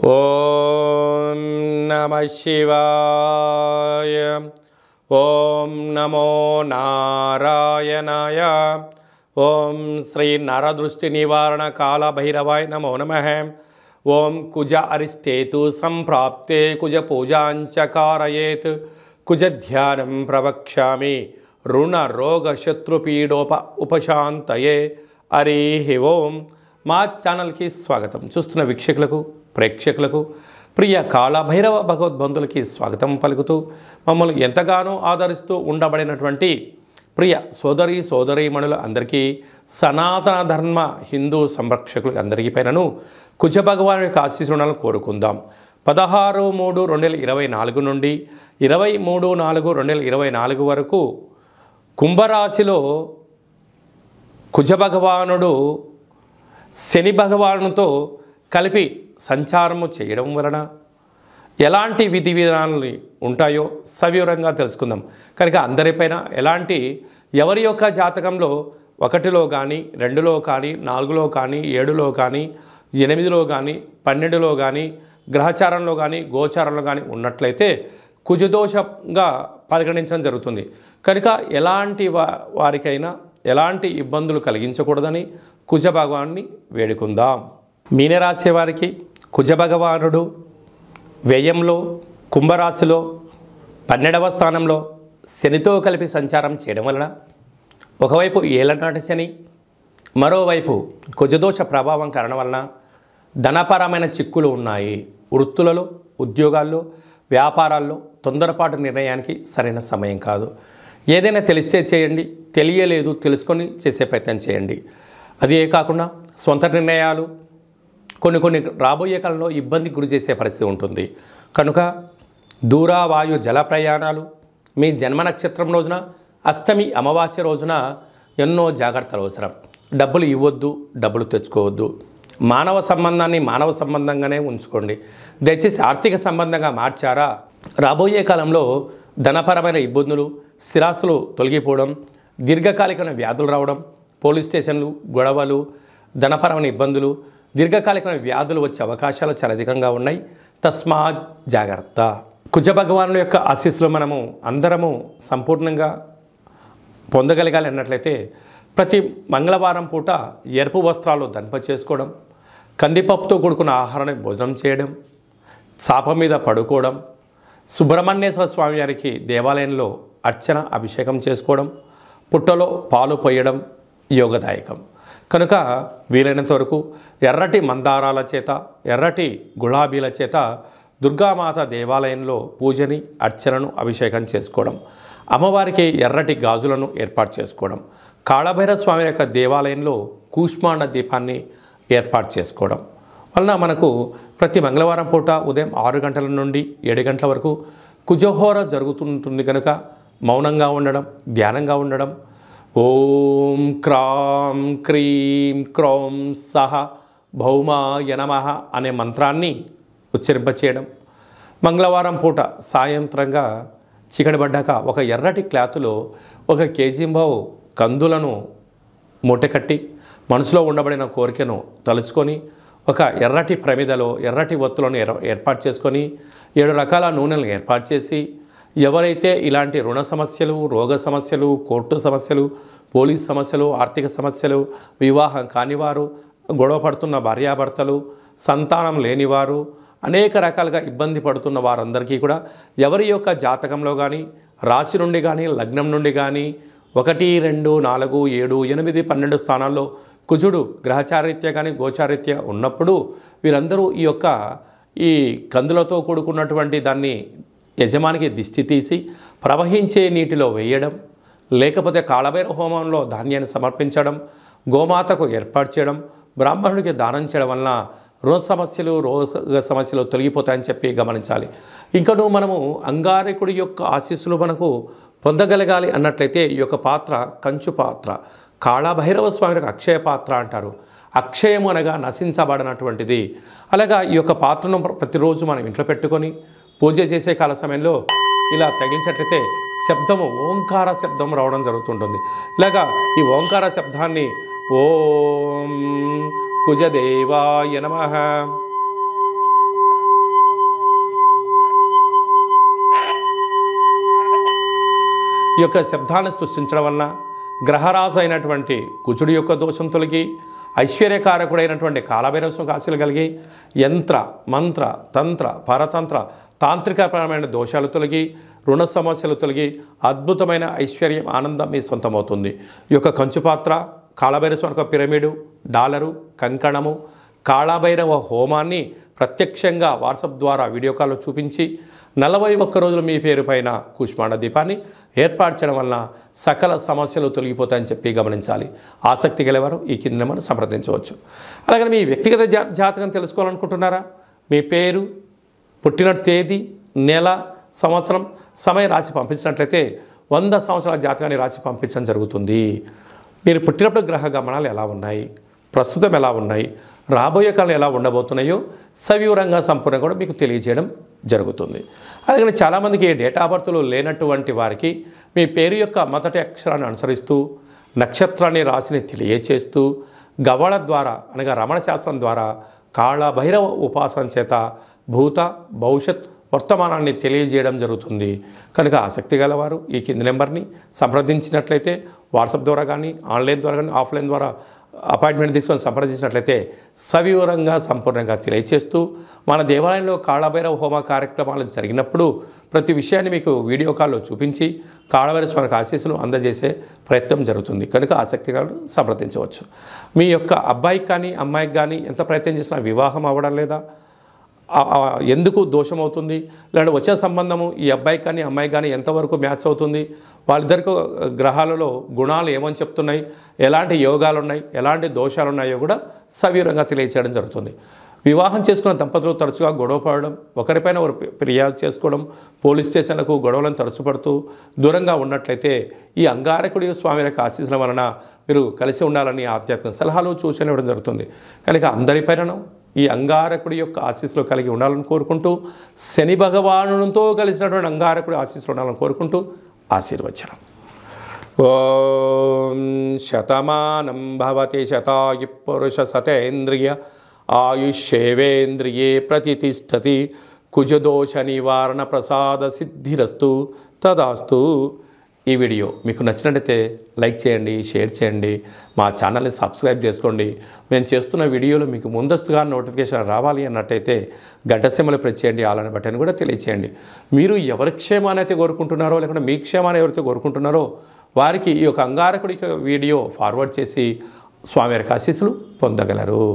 ఓం నమః శివాయ. ఓం నమో నారాయణాయ. ఓం శ్రీ నరదృష్టి నివారణ కాల భైరవాయ నమో నమః. ఓం కుజ అరిష్టేతు సంప్రాప్తే కుజ పూజాంచ కారయేత్ కుజ ధ్యానం ప్రవక్ష్యామి రుణ రోగ శత్రుపీడోప ఉపశాంతయే. హరి ఓం. మా ఛానల్కి స్వాగతం. చూస్తున్న వీక్షకులకు ప్రేక్షకులకు ప్రియ కాళభైరవ భగవద్బంధులకి స్వాగతం పలుకుతూ మమ్మల్ని ఎంతగానో ఆదరిస్తూ ఉండబడినటువంటి ప్రియ సోదరీమణుల అందరికీ సనాతన ధర్మ హిందూ సంరక్షకులకి అందరికీ పైనను కుజ భగవాన్ యొక్క ఆశీస్సులను కోరుకుందాం. 16/3/2024 నుండి 23/4/2024 వరకు కుంభరాశిలో కుజ భగవానుడు శని భగవానుతో కలిపి సంచారము చేయడం వలన ఎలాంటి విధి విధానాలు ఉంటాయో సవివరంగా తెలుసుకుందాం. కనుక అందరిపైన ఎలాంటి ఎవరి యొక్క జాతకంలో 1లో కానీ 2లో కానీ 4లో కానీ 7లో కానీ 8లో కానీ 12లో కానీ గ్రహచారంలో కానీ గోచారంలో కానీ ఉన్నట్లయితే కుజదోషంగా పరిగణించడం జరుగుతుంది. కనుక ఎలాంటి వారికైనా ఎలాంటి ఇబ్బందులు కలిగించకూడదని కుజ భగవాన్ని వేడుకుందాం. మీనరాశి వారికి కుజ భగవానుడు వ్యయంలో కుంభరాశిలో 12వ స్థానంలో శనితో కలిపి సంచారం చేయడం వలన ఒకవైపు ఏలనాటి శని, మరోవైపు కుజదోష ప్రభావం కారణం వలన ధనపరమైన చిక్కులు ఉన్నాయి. వృత్తులలో, ఉద్యోగాల్లో, వ్యాపారాల్లో తొందరపాటు నిర్ణయానికి సరైన సమయం కాదు. ఏదైనా తెలిస్తే చేయండి, తెలియలేదు తెలుసుకొని చేసే ప్రయత్నం చేయండి. అదే కాకుండా సొంత నిర్ణయాలు కొన్ని రాబోయే కాలంలో ఇబ్బందికి గురి చేసే పరిస్థితి ఉంటుంది. కనుక దూర వాయు జల ప్రయాణాలు, మీ జన్మ నక్షత్రం రోజున అష్టమి అమావాస్య రోజున ఎన్నో జాగ్రత్తలు అవసరం. డబ్బులు ఇవ్వద్దు, డబ్బులు తెచ్చుకోవద్దు. మానవ సంబంధాన్ని మానవ సంబంధంగానే ఉంచుకోండి. దయచేసి ఆర్థిక సంబంధంగా మార్చారా రాబోయే కాలంలో ధనపరమైన ఇబ్బందులు, స్థిరాస్తులు తొలగిపోవడం, దీర్ఘకాలికమైన వ్యాధులు రావడం, పోలీస్ స్టేషన్లు, గొడవలు, ధనపరమైన ఇబ్బందులు, దీర్ఘకాలికమైన వ్యాధులు వచ్చే అవకాశాలు చాలా అధికంగా ఉన్నాయి. తస్మాత్ జాగ్రత్త. కుజ భగవానుల యొక్క ఆశీస్సులు మనము అందరము సంపూర్ణంగా పొందగలగాలి అన్నట్లయితే ప్రతి మంగళవారం పూట ఎరుపు వస్త్రాలు ధరింప చేసుకోవడం, కందిపప్పుతో కూడుకున్న ఆహారాన్ని భోజనం చేయడం, చాప మీద పడుకోవడం, సుబ్రహ్మణ్యేశ్వర స్వామి వారికి దేవాలయంలో అర్చన అభిషేకం చేసుకోవడం, పుట్టలో పాలు పోయడం యోగదాయకం. కనుక వీలైనంత వరకు ఎర్రటి మందారాల చేత, ఎర్రటి గులాబీల చేత దుర్గామాత దేవాలయంలో పూజని, అర్చనను, అభిషేకం చేసుకోవడం, అమ్మవారికి ఎర్రటి గాజులను ఏర్పాటు చేసుకోవడం, కాళభైరవ స్వామి యొక్క దేవాలయంలో కూష్మాండ దీపాన్ని ఏర్పాటు చేసుకోవడం వలన మనకు ప్రతి మంగళవారం పూట ఉదయం 6 గంటల నుండి 7 గంటల వరకు కుజహోర జరుగుతుంటుంది. కనుక మౌనంగా ఉండడం, ధ్యానంగా ఉండడం, ఓం క్రాం క్రీం క్రౌం సహ భౌమాయ నమః అనే మంత్రాన్ని ఉచ్చరింపచేయడం, మంగళవారం పూట సాయంత్రంగా చీకటి పడ్డాక ఒక ఎర్రటి క్లాతులో 1 కేజీంబావు కందులను మూటకట్టి మనసులో ఉండబడిన కోరికను తలుచుకొని ఒక ఎర్రటి ప్రమిదలో ఎర్రటి ఒత్తులను ఏర్పాటు చేసుకొని 7 రకాల నూనెలను ఏర్పాటు చేసి ఎవరైతే ఇలాంటి రుణ సమస్యలు, రోగ సమస్యలు, కోర్టు సమస్యలు, పోలీస్ సమస్యలు, ఆర్థిక సమస్యలు, వివాహం కానివారు, గొడవ పడుతున్న భార్యాభర్తలు, సంతానం లేనివారు, అనేక రకాలుగా ఇబ్బంది పడుతున్న వారందరికీ కూడా ఎవరి యొక్క జాతకంలో కానీ రాశి నుండి కానీ లగ్నం నుండి కానీ 1, 2, 4, 7, 8, 12 స్థానాల్లో కుజుడు గ్రహచారిత్య కానీ గోచారిత్య ఉన్నప్పుడు వీరందరూ ఈ కందులతో కూడుకున్నటువంటి దాన్ని యజమానికి దిష్టి తీసి ప్రవహించే నీటిలో వేయడం, లేకపోతే కాళభైరవ హోమంలో ధాన్యాన్ని సమర్పించడం, గోమాతకు ఏర్పాటు చేయడం, బ్రాహ్మణుడికి దానం చేయడం వలన రోగ సమస్యలు, రోగ సమస్యలు తొలగిపోతాయని చెప్పి గమనించాలి. ఇంకను మనము అంగారకుడి యొక్క ఆశీస్సులు మనకు పొందగలగాలి అన్నట్లయితే ఈ యొక్క పాత్ర కంచు పాత్ర, కాళభైరవ స్వామి యొక్క అక్షయ పాత్ర అంటారు. అక్షయము అనగా నశించబడినటువంటిది. అలాగా ఈ యొక్క పాత్రను ప్రతిరోజు మనం ఇంట్లో పెట్టుకొని పూజ చేసే కాల సమయంలో ఇలా తగిలించినట్లయితే శబ్దము ఓంకార శబ్దం రావడం జరుగుతుంటుంది. ఇలాగా ఈ ఓంకార శబ్దాన్ని ఓం కుజదేవాయ నమః ఈ యొక్క శబ్దాన్ని సృష్టించడం వలన గ్రహరాజు అయినటువంటి కుజుడి యొక్క దోషం తొలగి ఐశ్వర్యకారకుడైనటువంటి కాలభైరవ స్వామికి ఆశీస్సులు కలిగి యంత్ర మంత్ర తంత్ర పరతంత్ర తాంత్రికపరమైన దోషాలు తొలగి రుణ సమస్యలు తొలగి అద్భుతమైన ఐశ్వర్యం ఆనందం మీ సొంతమవుతుంది. ఈ యొక్క కంచుపాత్ర కాళభైరవ స్వామి యొక్క పిరమిడు డాలరు కంకణము కాళభైరవ హోమాన్ని ప్రత్యక్షంగా వాట్సాప్ ద్వారా వీడియో కాల్లో చూపించి 41 రోజులు మీ పేరు పైన కూష్మాండ దీపాన్ని ఏర్పాటు చేయడం వలన సకల సమస్యలు తొలగిపోతాయని చెప్పి గమనించాలి. ఆసక్తి గలవారు ఈ కింద మనం సంప్రదించవచ్చు. అలాగే మీ వ్యక్తిగత జాతకం తెలుసుకోవాలనుకుంటున్నారా? మీ పేరు, పుట్టిన తేదీ, నెల, సంవత్సరం, సమయం రాసి పంపించినట్లయితే 100 సంవత్సరాల జాతకాన్ని రాసి పంపించడం జరుగుతుంది. మీరు పుట్టినప్పుడు గ్రహ గమనాలు ఎలా ఉన్నాయి, ప్రస్తుతం ఎలా ఉన్నాయి, రాబోయే కాలం ఎలా ఉండబోతున్నాయో సవివరంగా సంపూర్ణంగా కూడా మీకు తెలియజేయడం జరుగుతుంది. అలాగే చాలామందికి డేట్ ఆఫ్ బర్త్లు లేనటువంటి వారికి మీ పేరు యొక్క మొదటి అక్షరాన్ని అనుసరిస్తూ నక్షత్రాన్ని రాశిని తెలియచేస్తూ గవళ ద్వారా అనగా రమణ శాస్త్రం ద్వారా కాళభైరవ ఉపాసన చేత భూత భవిష్యత్ వర్తమానాన్ని తెలియజేయడం జరుగుతుంది. కనుక ఆసక్తి గలవారు ఈ కింది నెంబర్ని సంప్రదించినట్లయితే వాట్సాప్ ద్వారా కానీ ఆన్లైన్ ద్వారా కానీ ఆఫ్లైన్ ద్వారా అపాయింట్మెంట్ తీసుకొని సంప్రదించినట్లయితే సవివరంగా సంపూర్ణంగా తెలియచేస్తూ మన దేవాలయంలో కాళభైరవ హోమ కార్యక్రమాలు జరిగినప్పుడు ప్రతి విషయాన్ని మీకు వీడియో కాల్లో చూపించి కాళభైరవ స్వామికి ఆశీస్సులు అందజేసే ప్రయత్నం జరుగుతుంది. కనుక ఆసక్తిగా సంప్రదించవచ్చు. మీ యొక్క అబ్బాయికి కానీ అమ్మాయికి కానీ ఎంత ప్రయత్నం చేసినా వివాహం అవ్వడం లేదా, ఎందుకు దోషం అవుతుంది, లేదంటే వచ్చే సంబంధము ఈ అబ్బాయికి కానీ అమ్మాయికి కానీ ఎంతవరకు మ్యాచ్ అవుతుంది, వాళ్ళిద్దరికి గ్రహాలలో గుణాలు ఏమని చెప్తున్నాయి, ఎలాంటి యోగాలు ఉన్నాయి, ఎలాంటి దోషాలు ఉన్నాయో కూడా సవివరంగా తెలియచేయడం జరుగుతుంది. వివాహం చేసుకున్న దంపతులు తరచుగా గొడవ పడడం, ఒకరిపైన ఒకరు ఫిర్యాదు చేసుకోవడం, పోలీస్ స్టేషన్లకు గొడవలను తరచుపడుతూ దూరంగా ఉన్నట్లయితే ఈ అంగారకుడి స్వామి యొక్క ఆశీస్సుల వలన మీరు కలిసి ఉండాలని ఆధ్యాత్మిక సలహాలు సూచనలు ఇవ్వడం జరుగుతుంది. కనుక అందరిపైన ఈ అంగారకుడి యొక్క ఆశీస్సులు కలిగి ఉండాలని కోరుకుంటూ శని భగవానునితో కలిసినటువంటి అంగారకుడి ఆశీస్సులు ఉండాలని కోరుకుంటూ ఆశీర్వచనం. ఓం శతమానం భవతి శతాయు పురుష శతేంద్రియ ఆయుష్యేవేంద్రియే ప్రతిష్టతి కుజదోష నివారణ ప్రసాద సిద్ధిరస్తు తదాస్తు. ఈ వీడియో మీకు నచ్చినట్లయితే లైక్ చేయండి, షేర్ చేయండి, మా ఛానల్ని సబ్స్క్రైబ్ చేసుకోండి. మేము చేస్తున్న వీడియోలు మీకు ముందస్తుగా నోటిఫికేషన్ రావాలి అన్నట్టయితే గంట సింబల్ ప్రెస్ చేయండి, ఆలన బటన్ కూడా తెలియచేయండి. మీరు ఎవరి క్షేమాన్ని అయితే కోరుకుంటున్నారో లేకుంటే మీ క్షేమాన్ని ఎవరైతే కోరుకుంటున్నారో వారికి ఈ యొక్క అంగారకుడి వీడియో ఫార్వర్డ్ చేసి స్వామివారికి ఆశీస్సులు పొందగలరు.